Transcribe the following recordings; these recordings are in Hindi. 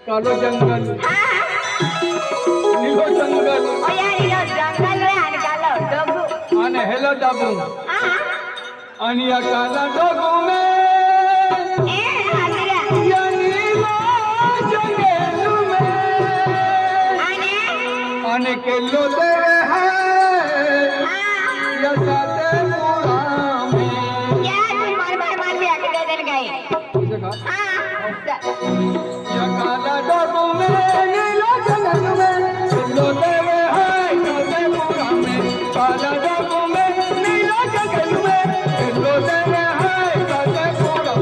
कालो जंगल नीलो जंगल नीलो जंगल आणि कालो डोगू आणि हेलो डाबू आणि या काला डोगू में या नीलो जंगल में आणि केलो दे है या साथे पूरा में या मार भी आके दे देन गई या काला डोगू में नीलो जंगल में केलो दे है साथे पूरा में काला डोगू में नीलो जंगल में केलो दे है साथे पूरा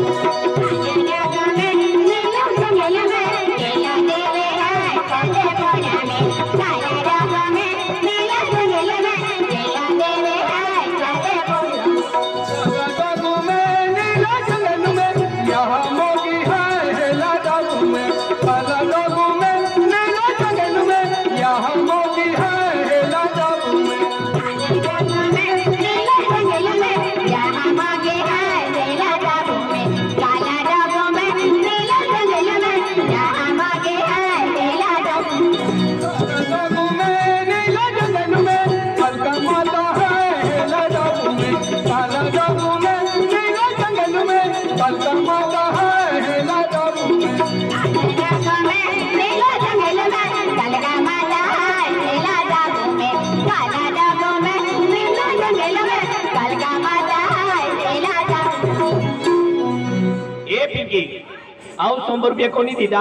आओ 100 रुपये कोणी दिदा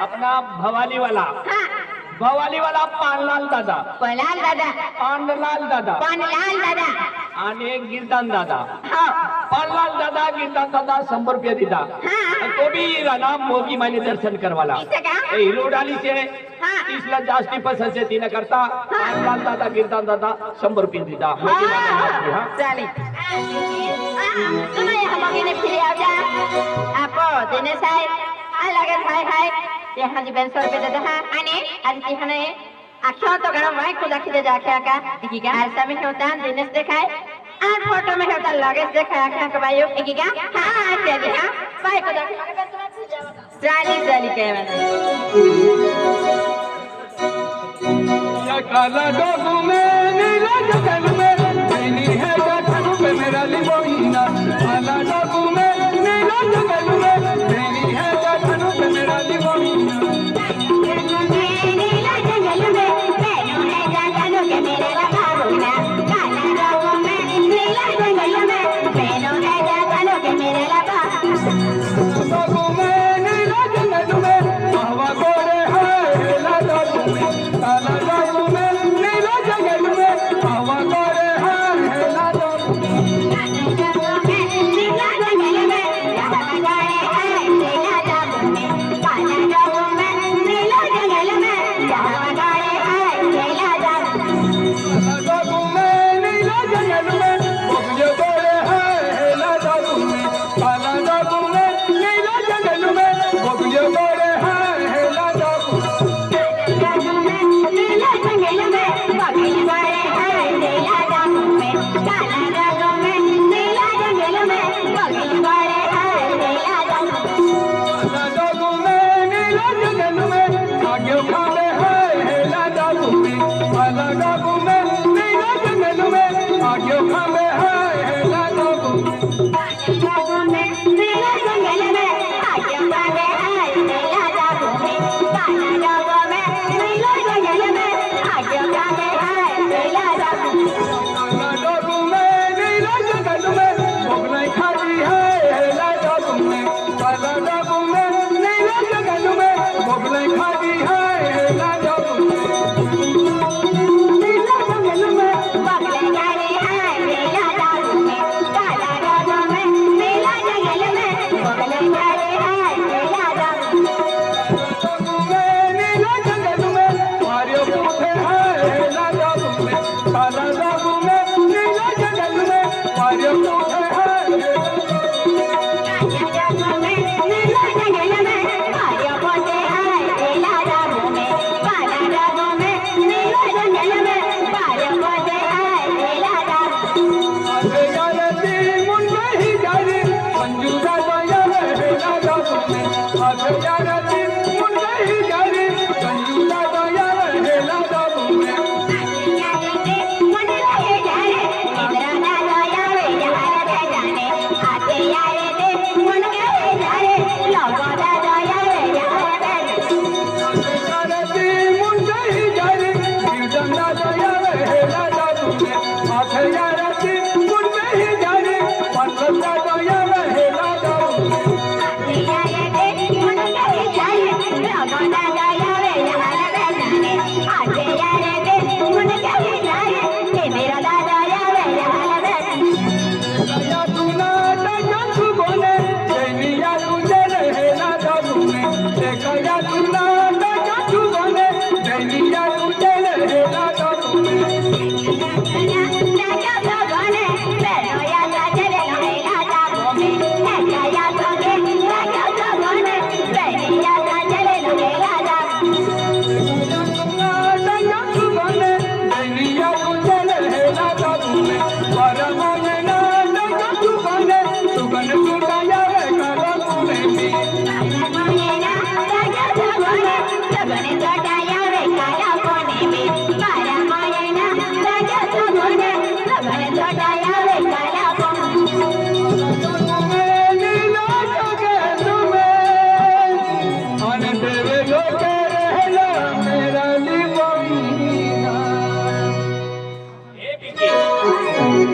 अपना भवाली वाला पानलाल दादा आणि गिरदान दादा पानलाल दादा गिरदान दादा 100 रुपये दिदा तो भी राणा मोगी माने दर्शन करवाला हिरो डाली से 30 ला जास्ती पसंद से तिने करता पानलाल दादा गिरदान दादा 100 रुपये दिदा मोगी माने हां चालेल तुम्ही हमगेने फिरे आजा आपो दिनेश साहेब अलगत हाय हाय ते हाजी 200 रुपये देता है आणि आज ती हने आख्या तो गणा माय को दाखी दे जाख्या का ठीक है ऐसा में होता दिनेश देखाय और फोटो में होता लगेज देखाय आख्या का भाइयों ठीक है हां चलिए हां भाई को दाखी चाली के या काला डोगू में नीला जंगल में मैंने है गाठू पे मेरा लिबोइना काला डोगू में नीला जंगल में मैंने है गाठू पे मेरा लिबोइना नीला जंगल में मैंने है गाठू के मेरा लबाबूना काला डोगू में नीला जंगल में मैंने है गाठू के मेरा लबाबूना डोगू में नीला जंगल में हवा गोरे है ला डोगू में काला डोगू में नीला जंगल में हवा गोरे है ला डोगू काला डोगू में नीला जंगल काला जादू में नीला जगन में मोगले खाती है नीला जादू नीला जगन में बगले जाने हैं नीला जादू में काला जादू में नीला जगल में बगले जाने हैं नीला जादू नीला जगन में मारियो पूछे है नीला जादू में काला जादू में नीला जगन में मारियो पूछे है Bye.